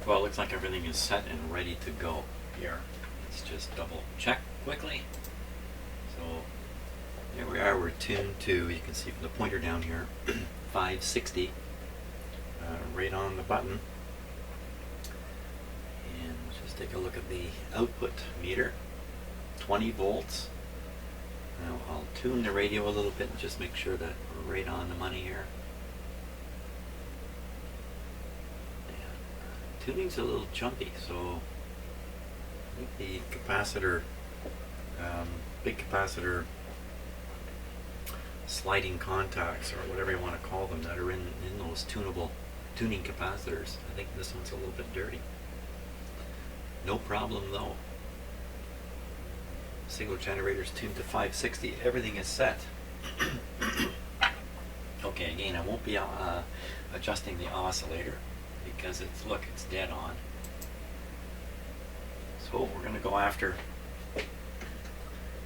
Well, it looks like everything is set and ready to go here. Let's just double check quickly. So there we are, we're tuned to, you can see from the pointer down here, 560, right on the button. And let's just take a look at the output meter, 20 volts. Now I'll tune the radio a little bit and just make sure that we're right on the money here. Tuning's a little jumpy, so I think the capacitor, big capacitor sliding contacts, or whatever you want to call them, that are in those tuning capacitors, I think this one's a little bit dirty. No problem though. Signal generator's tuned to 560. Everything is set. Okay, again, I won't be adjusting the oscillator, because it's dead on. So we're going to go after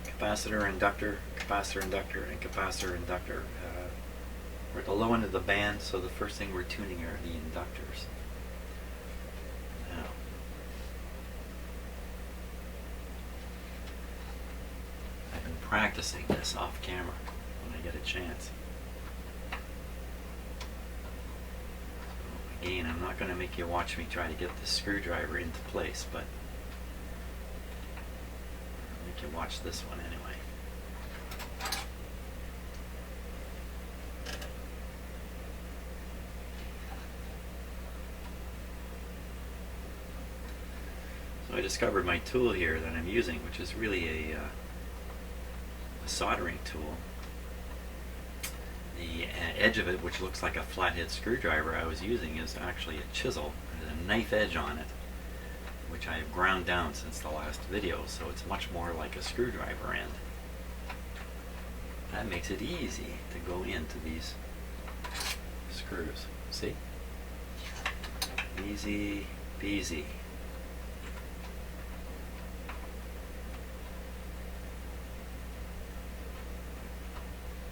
capacitor, inductor, and capacitor, inductor. We're at the low end of the band, so the first thing we're tuning are the inductors. Now, I've been practicing this off camera when I get a chance. Again, I'm not going to make you watch me try to get the screwdriver into place, but I'll make you watch this one anyway. So I discovered my tool here that I'm using, which is really a soldering tool. The edge of it, which looks like a flathead screwdriver I was using, is actually a chisel. There's a knife edge on it, which I have ground down since the last video, so it's much more like a screwdriver end. That makes it easy to go into these screws. See? Easy peasy.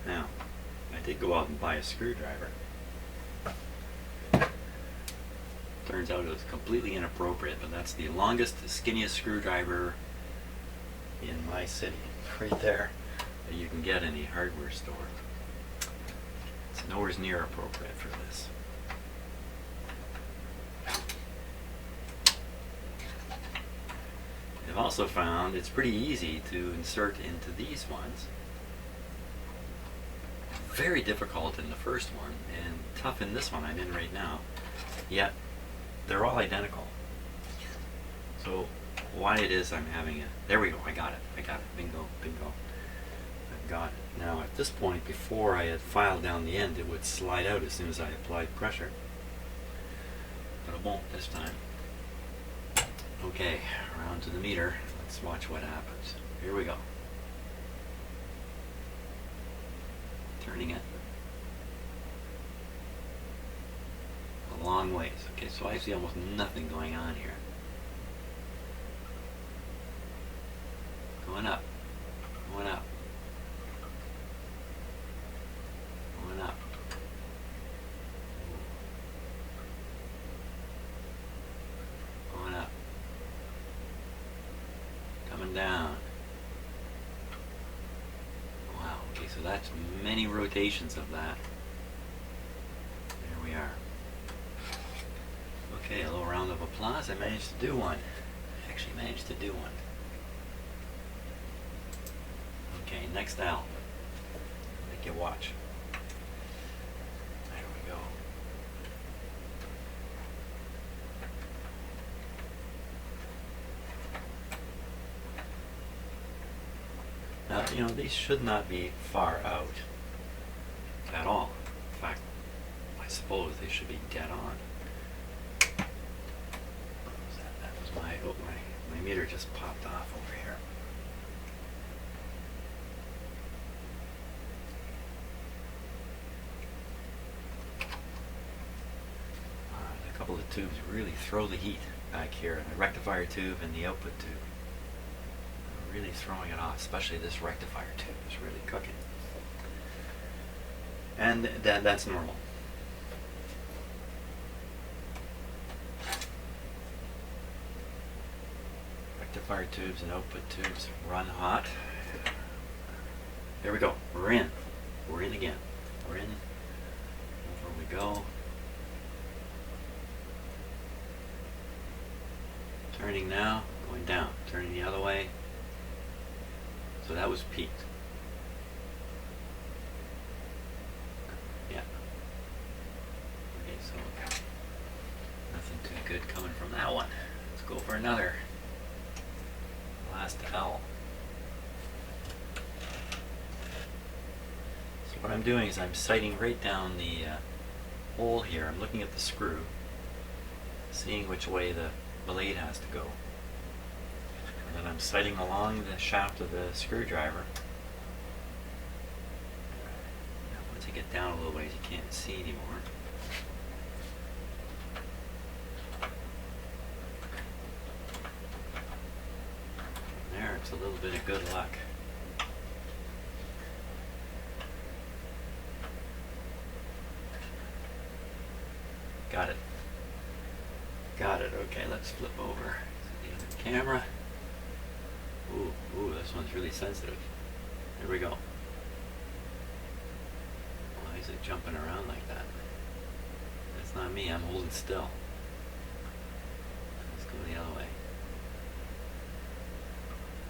Now, I did go out and buy a screwdriver. Turns out it was completely inappropriate, but that's the longest, skinniest screwdriver in my city, right there, that you can get in a hardware store. It's nowhere near appropriate for this. I've also found it's pretty easy to insert into these ones. Very difficult in the first one and tough in this one I'm in right now, yet they're all identical. So why it is I'm having it, there we go, I got it, bingo, I've got it. Now at this point, before I had filed down the end, it would slide out as soon as I applied pressure, but it won't this time. Okay, around to the meter, let's watch what happens. Here we go. Turning it a long ways. Okay, so I see almost nothing going on here. Going up, going up, going up. Going up. Coming down. Okay, so that's many rotations of that. There we are. Okay, a little round of applause. I managed to do one. I actually managed to do one. Okay, next out. Make you watch. There we go. Now, you know, these should not be far out at all. In fact, I suppose they should be dead on. That was my meter just popped off over here. A couple of tubes really throw the heat back here, the rectifier tube and the output tube. Really throwing it off, especially this rectifier tube is really cooking. And that's normal. amplifier tubes and output tubes run hot. There we go. We're in. We're in again. We're in. Over we go. Turning now, going down. Turning the other way. So that was peaked. Yeah. Okay, so nothing too good coming from that one. Let's go for another. Last L. So what I'm doing is I'm sighting right down the hole here. I'm looking at the screw, seeing which way the blade has to go. And then I'm sighting along the shaft of the screwdriver. Now, once you get down a little ways, you can't see anymore. There, it's a little bit of good luck. Got it. Got it. Okay, let's flip over to the other camera. Ooh, this one's really sensitive. There we go. Why is it jumping around like that? That's not me, I'm holding still. Let's go the other way.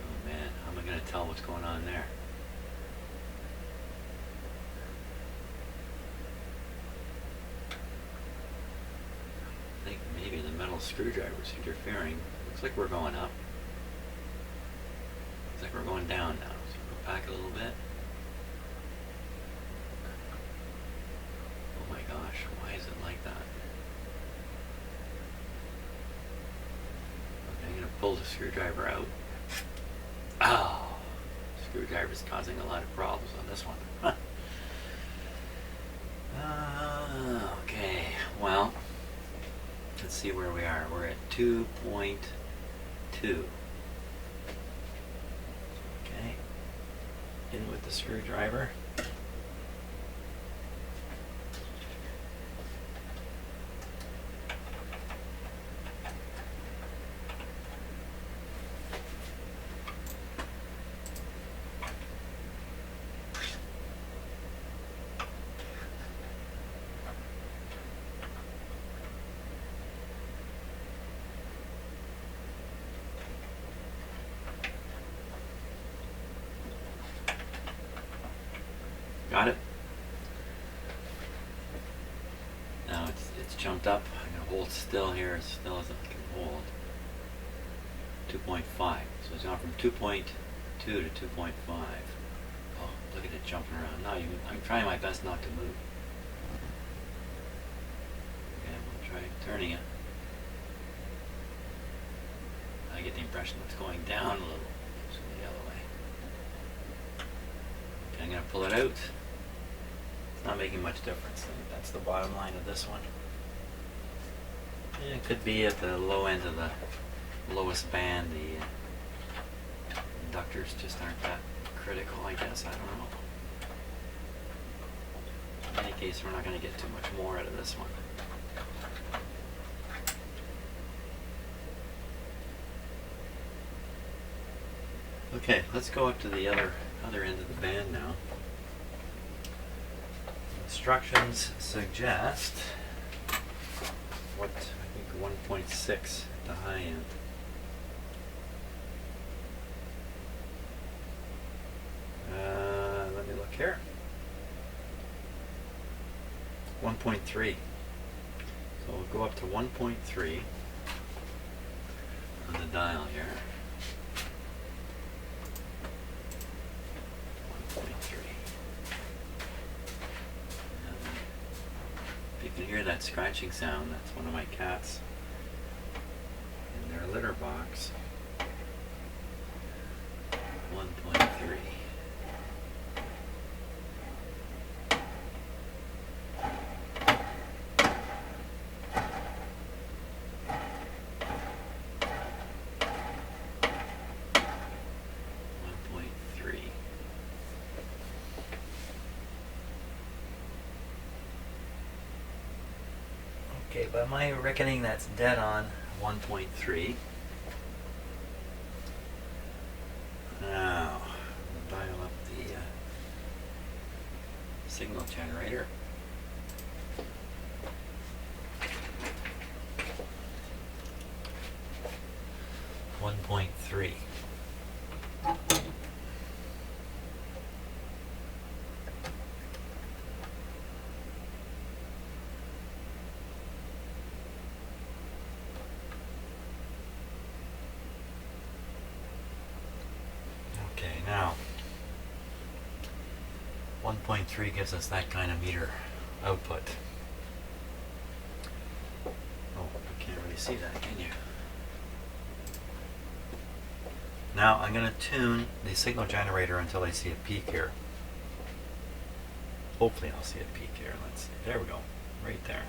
Oh man, how am I going to tell what's going on there? I think maybe the metal screwdriver's interfering. Looks like we're going up. Looks like we're going down now. So go back a little bit. Oh my gosh, why is it like that? Okay, I'm going to pull the screwdriver out. Oh, screwdriver's causing a lot of problems on this one. Okay, well, let's see where we are. We're at 2.2. Okay, in with the screwdriver. Got it? Now it's jumped up. I'm going to hold still here as still as I can hold. 2.5. So it's gone from 2.2 to 2.5. Oh, look at it jumping around. Now I'm trying my best not to move. Okay, I'm going to try turning it. I get the impression it's going down a little. So the other way. Okay, I'm going to pull it out. Not making much difference. That's the bottom line of this one. It could be at the low end of the lowest band. The inductors just aren't that critical, I guess. I don't know. In any case, we're not going to get too much more out of this one. Okay, let's go up to the other end of the band now. Instructions suggest what I think 1.6 at the high end. Let me look here. 1.3. So we'll go up to 1.3 on the dial here. 1.3. You can hear that scratching sound. That's one of my cats in their litter box. 1.3. Okay, by my reckoning, that's dead on 1.3. Now, dial up the signal generator. .3. Okay, now 1.3 gives us that kind of meter output. Oh, you can't really see that, can you? Now I'm going to tune the signal generator until I see a peak here. Hopefully I'll see a peak here. Let's see. There we go. Right there.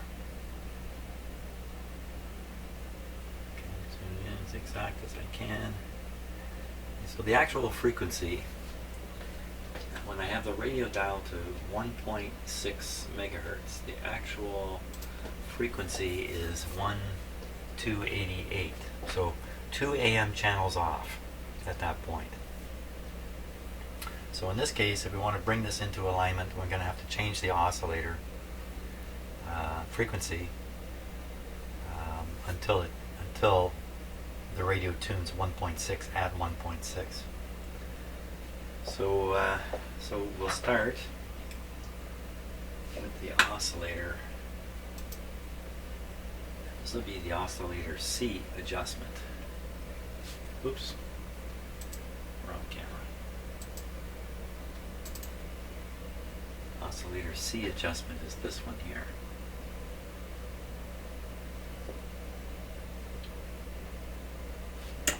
Okay, tune in as exact as I can. So the actual frequency, when I have the radio dial to 1.6 megahertz, the actual frequency is 1288. So 2 AM channels off at that point. So in this case, if we want to bring this into alignment, we're going to have to change the oscillator frequency until the radio tunes 1.6 at 1.6. So we'll start with the oscillator. This will be the oscillator C adjustment. Oops. Wrong camera. Oscillator C adjustment is this one here. So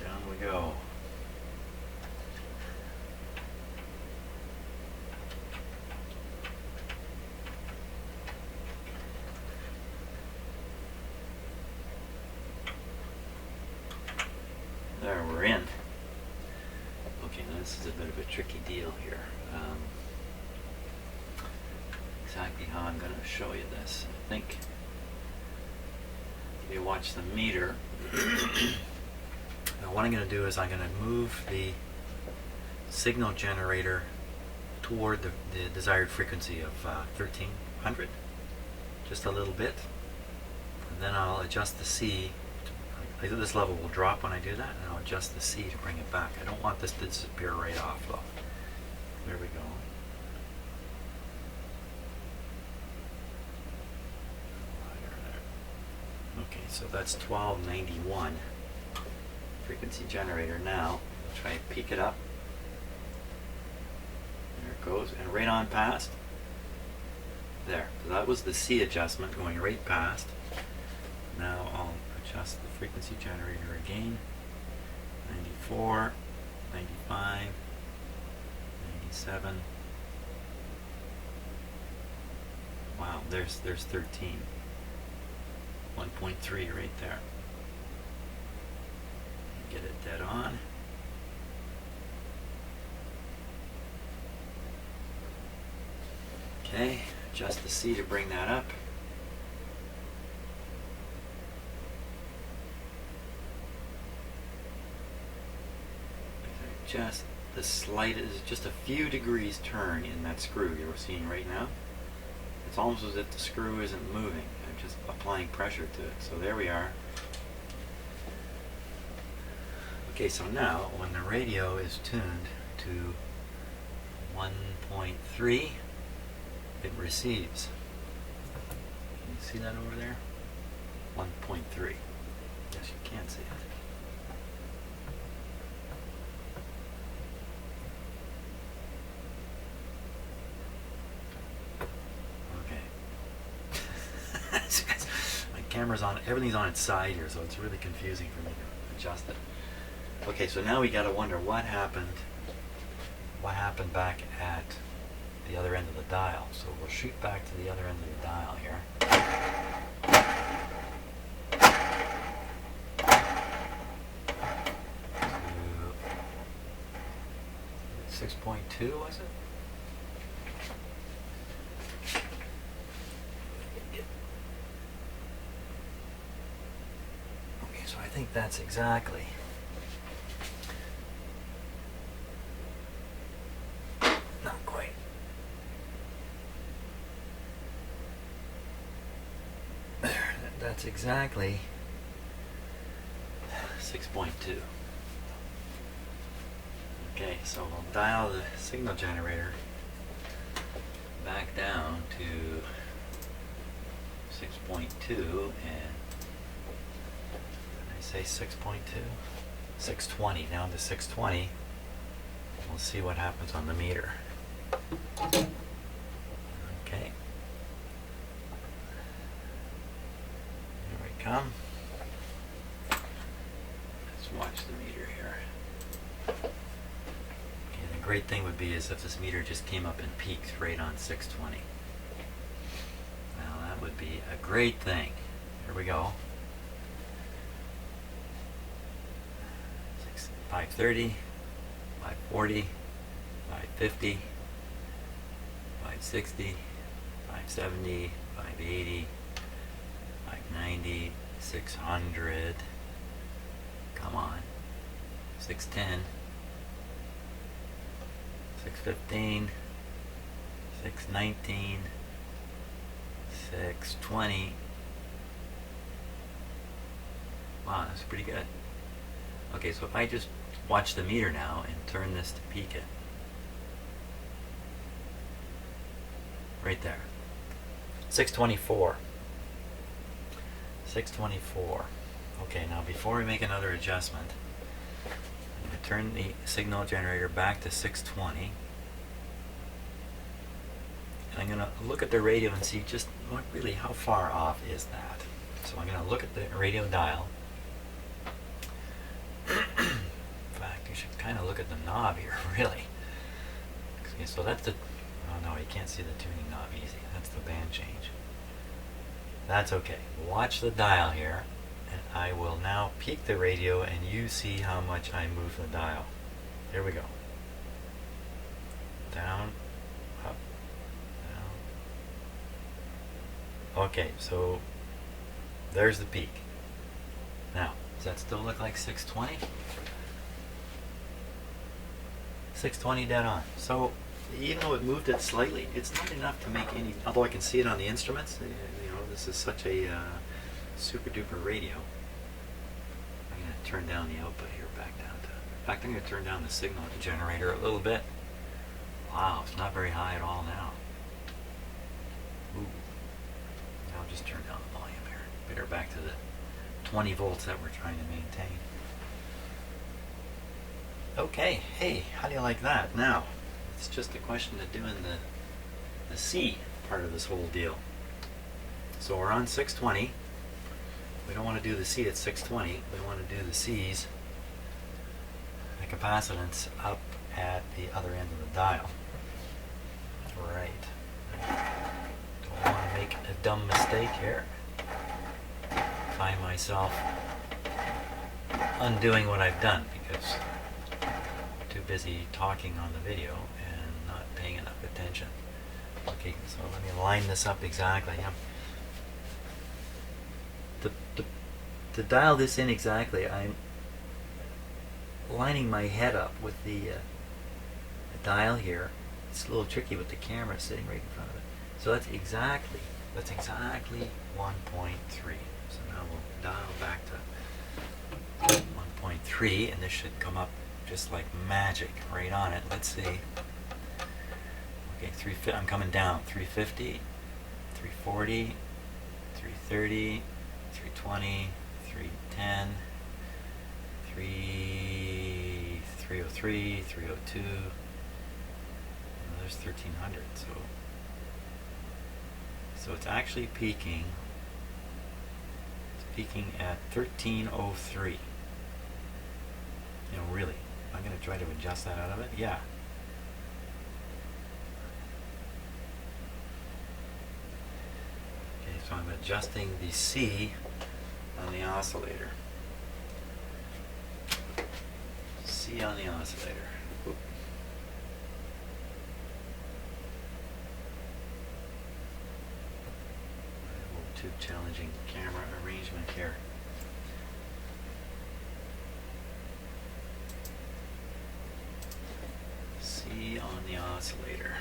down we go. There, we're in. Okay, now this is a bit of a tricky deal here. Exactly how I'm going to show you this. I think if you watch the meter, now what I'm going to do is I'm going to move the signal generator toward the desired frequency of 1300, just a little bit, and then I'll adjust the C. This level will drop when I do that, and I'll adjust the C to bring it back. I don't want this to disappear right off though. There we go. Okay, so that's 1291 frequency generator. Now I'll try and peak it up. There it goes, and right on past. There. So that was the C adjustment going right past. Now I'll adjust the frequency generator again. 94, 95, 97. Wow, there's 13. 1.3 right there. Get it dead on. Okay, adjust the C to bring that up. Just the slightest, just a few degrees turn in that screw you're seeing right now. It's almost as if the screw isn't moving. I'm just applying pressure to it. So there we are. Okay, so now when the radio is tuned to 1.3, it receives. Can you see that over there? 1.3. Yes, you can see it. Camera's on, everything's on its side here, so it's really confusing for me to adjust it. Okay, so now we got to wonder what happened back at the other end of the dial. So we'll shoot back to the other end of the dial here. 6.2 was it? think that's exactly. Not quite. There, that's exactly 6.2. Okay, so we'll dial the signal generator back down to 6.2, and I say 6.2? 620, down to 620. We'll see what happens on the meter. Okay. Here we come. Let's watch the meter here. Okay, the great thing would be is if this meter just came up and peaked right on 620. Now that would be a great thing. Here we go. 530, 540, 550, 560, 570, 580, 590, 600. Come on. 610, 615, 619, 620. Wow, that's pretty good. Okay, so if I just watch the meter now and turn this to peak it. Right there. 624. 624. Okay, now before we make another adjustment, I'm going to turn the signal generator back to 620. And I'm going to look at the radio and see just what really how far off is that. So I'm going to look at the radio dial. In fact, you should kind of look at the knob here, really. Okay, so that's the... Oh no, you can't see the tuning knob easy. That's the band change. That's okay. Watch the dial here, and I will now peak the radio, and you see how much I move the dial. Here we go. Down, up, down. Okay, so there's the peak. Now, does that still look like 620? 620 dead on. So even though it moved it slightly, it's not enough to make any, although I can see it on the instruments. You know, this is such a super duper radio. I'm going to turn down the output here back down to, in fact, I'm going to turn down the signal generator a little bit. Wow, it's not very high at all now. Ooh. Now I'll just turn down the volume here. Better back to the 20 volts that we're trying to maintain. Okay, hey, how do you like that? Now, it's just a question of doing the C part of this whole deal. So we're on 620. We don't want to do the C at 620. We want to do the C's, the capacitance, up at the other end of the dial. Right. Don't want to make a dumb mistake here. Find myself undoing what I've done because I'm too busy talking on the video and not paying enough attention. Okay, so let me line this up exactly. To dial this in exactly, I'm lining my head up with the dial here. It's a little tricky with the camera sitting right in front of it. So that's exactly 1.3. So now we'll dial back to 1.3, and this should come up just like magic right on it. Let's see. Okay, I'm coming down. 350, 340, 330, 320, 310, 303, 302. There's 1300. So it's actually peaking. It's peaking at 1303. You know, really. I'm going to try to adjust that out of it. Yeah. Okay, so I'm adjusting the C on the oscillator. C on the oscillator. Oop. A little too challenging camera arrangement here. the oscillator.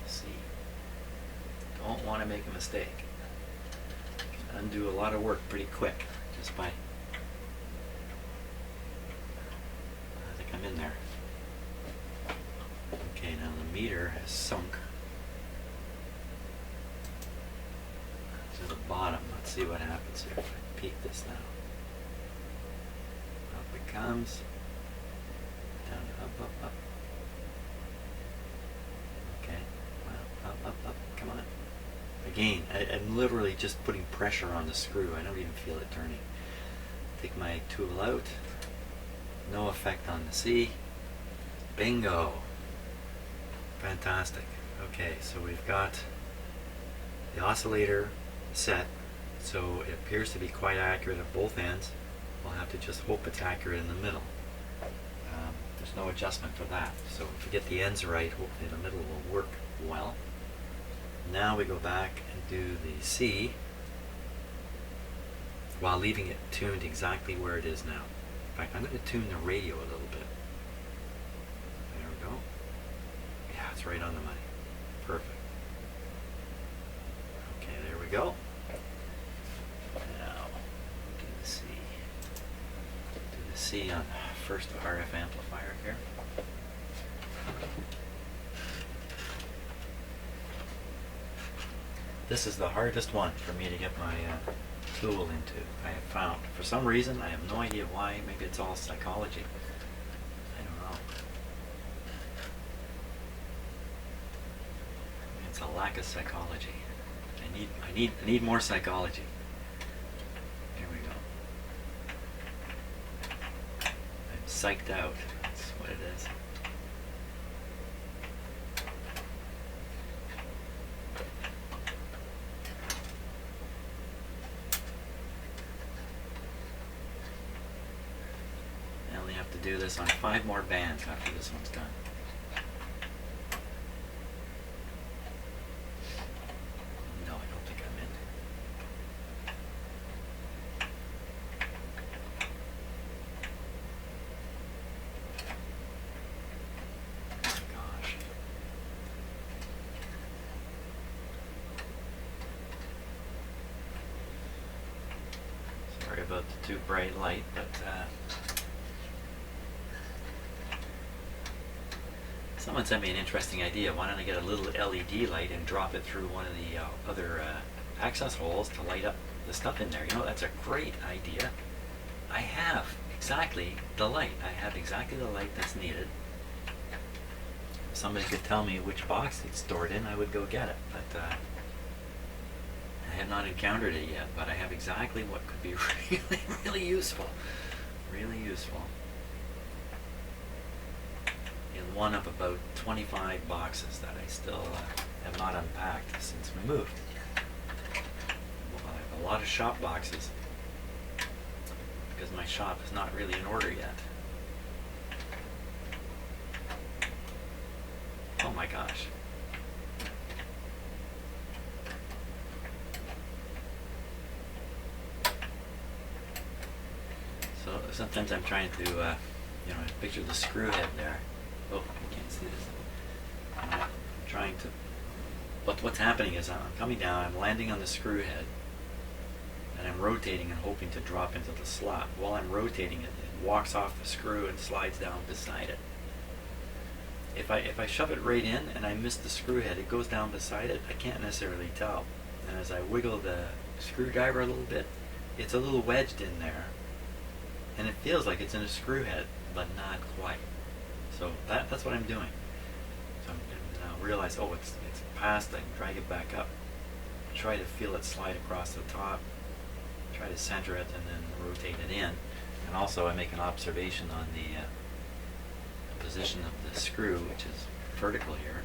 See, don't want to make a mistake. Can undo a lot of work pretty quick just by. I think I'm in there. Okay, now the meter has sunk to the bottom. Let's see what happens here if I peek this now. Up it comes. Down, up, up, up. Okay, well, up, up. Come on. Again, I'm literally just putting pressure on the screw. I don't even feel it turning. Take my tool out. No effect on the C. Bingo. Fantastic. Okay, so we've got the oscillator set, so it appears to be quite accurate at both ends. We'll have to just hope it's accurate in the middle. There's no adjustment for that. So if we get the ends right, hopefully the middle will work well. Now we go back and do the C while leaving it tuned exactly where it is now. In fact, I'm going to tune the radio a little bit. There we go. Yeah, it's right on the money. Perfect. Okay, there we go. Now, do the C. Do the C on the first RF amplifier here. This is the hardest one for me to get my tool into, I have found. For some reason, I have no idea why. Maybe it's all psychology. I don't know. It's a lack of psychology. I need more psychology. Here we go. I'm psyched out. That's what it is. I only have to do this on 5 more bands after this one's done. About the too bright light, but someone sent me an interesting idea. Why don't I get a little LED light and drop it through one of the other access holes to light up the stuff in there? You know, that's a great idea. I have exactly the light. I have exactly the light that's needed. If somebody could tell me which box it's stored in, I would go get it. But I have not encountered it yet, but I have exactly what could be really, really useful. Really useful. In one of about 25 boxes that I still have not unpacked since we moved. Well, I have a lot of shop boxes because my shop is not really in order yet. Oh my gosh. So sometimes I'm trying to, picture the screw head there. Oh, you can't see this. I'm trying to. What's happening is I'm coming down, I'm landing on the screw head, and I'm rotating and hoping to drop into the slot. While I'm rotating it, it walks off the screw and slides down beside it. If I shove it right in and I miss the screw head, it goes down beside it. I can't necessarily tell. And as I wiggle the screwdriver a little bit, it's a little wedged in there. And it feels like it's in a screw head, but not quite. So that's what I'm doing. So I'm going to now realize, oh, it's past. I can drag it back up. Try to feel it slide across the top. Try to center it and then rotate it in. And also I make an observation on the position of the screw, which is vertical here.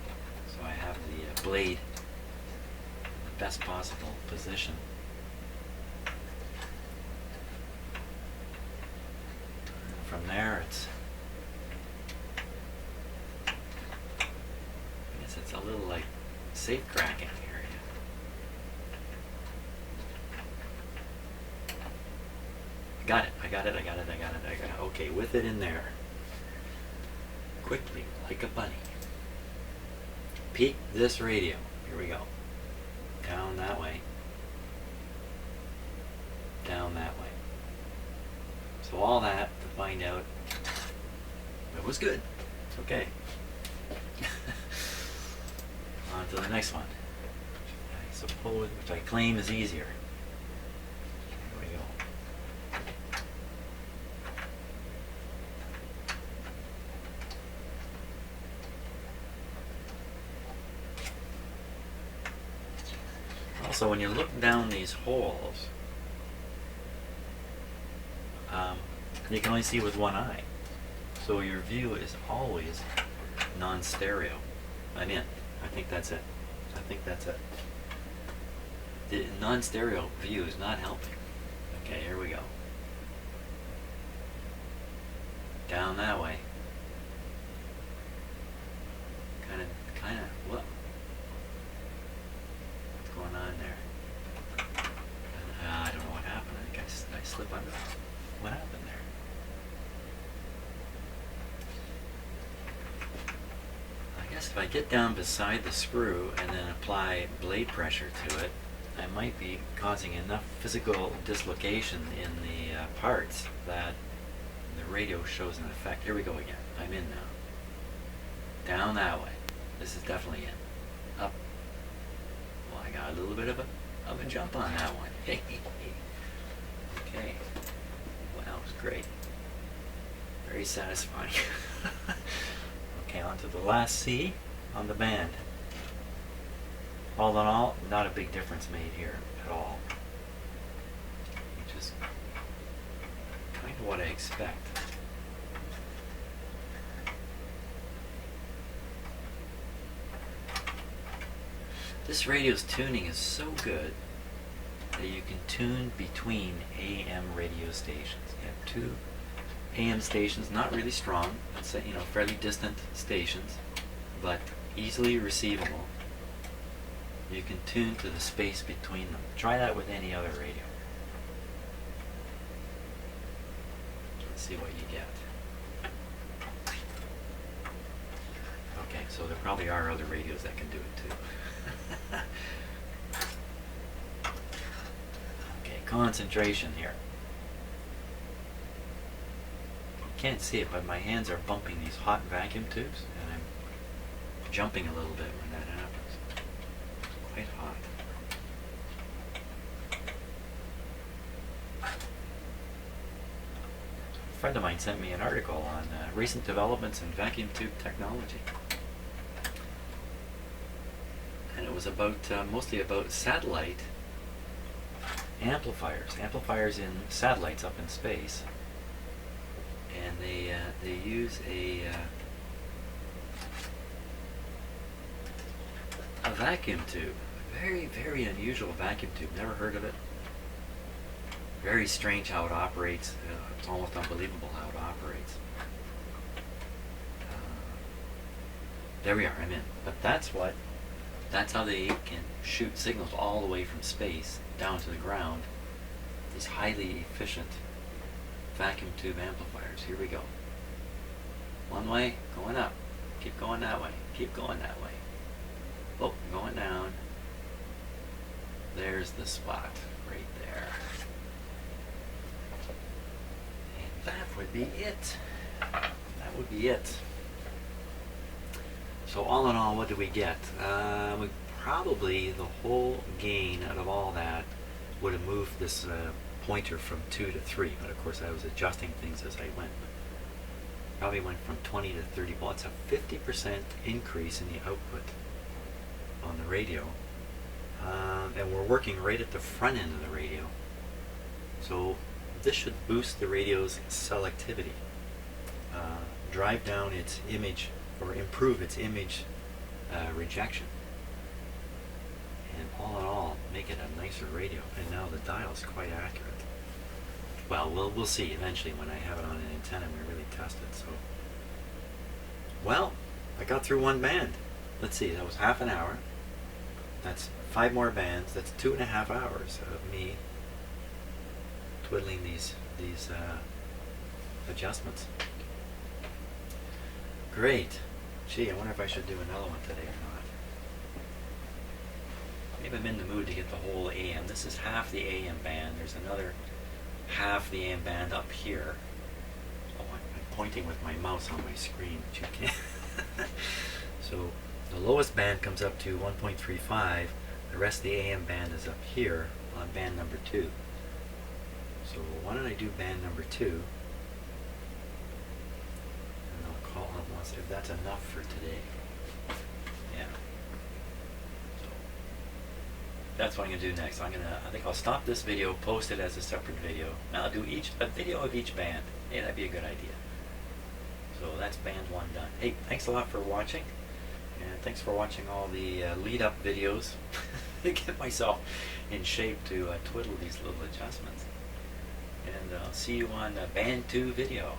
So I have the blade in the best possible position. From there, I guess it's a little like safe cracking area. I got it. Okay, with it in there. quickly, like a bunny. Peak this radio. Here we go. Down that way. Down that way. So all that to find out it was good. Okay. On to the next one. I suppose, which I claim is easier. Here we go. Also, when you look down these holes, you can only see with one eye. So your view is always non-stereo. I'm in. I think that's it. I think that's it. The non-stereo view is not helping. Okay, here we go. Down that way. Kind of, what? What's going on there? I don't know what happened. I think I slipped under. What happened there? I guess if I get down beside the screw and then apply blade pressure to it, I might be causing enough physical dislocation in the parts that the radio shows an effect. Here we go again. I'm in now. Down that way. This is definitely in. Up. Well, I got a little bit of a jump on that one. Okay. Wow, that was great. Very satisfying. Okay, on to the last C on the band. All in all, not a big difference made here at all. Which is kind of what I expect. This radio's tuning is so good that you can tune between AM radio stations. You have two AM stations, not really strong, let's say, fairly distant stations, but easily receivable. You can tune to the space between them. Try that with any other radio. Let's see what you get. Okay, so there probably are other radios that can do it too. Okay, concentration here. You can't see it, but my hands are bumping these hot vacuum tubes, and I'm jumping a little bit when that happens. It's quite hot. A friend of mine sent me an article on recent developments in vacuum tube technology. And it was about mostly about satellite amplifiers in satellites up in space, and they use a vacuum tube, a very unusual vacuum tube. Never heard of it. Very strange how it operates. It's almost unbelievable how it operates. There we are. I'm in. But that's how they can shoot signals all the way from space down to the ground. These highly efficient vacuum tube amplifiers. Here we go. One way, going up. Keep going that way. Keep going that way. Oh, going down. There's the spot right there. And that would be it. That would be it. So all in all, what do we get? We probably, the whole gain out of all that would have moved this pointer from 2 to 3, but of course I was adjusting things as I went. Probably went from 20 to 30 watts, a 50% increase in the output on the radio. And we're working right at the front end of the radio. So this should boost the radio's selectivity, drive down its image, or improve its image rejection, and all in all make it a nicer radio. And now the dial's quite accurate. Well, we'll see eventually when I have it on an antenna and we really test it. So, well, I got through one band. Let's see, that was half an hour. That's 5 more bands. That's 2.5 hours of me twiddling these adjustments. Great. Gee, I wonder if I should do another one today or not. Maybe I'm in the mood to get the whole AM. This is half the AM band. There's another half the AM band up here. Oh, I'm pointing with my mouse on my screen, but you can't. So the lowest band comes up to 1.35. The rest of the AM band is up here on band number 2. So why don't I do band number 2? And I'll call on once if that's enough for today. Yeah. So that's what I'm gonna do next. I think I'll stop this video, post it as a separate video. Now I'll do a video of each band. Hey, that'd be a good idea. So that's band 1 done. Hey, thanks a lot for watching. And thanks for watching all the lead-up videos to get myself in shape to twiddle these little adjustments. And I'll see you on band 2 video.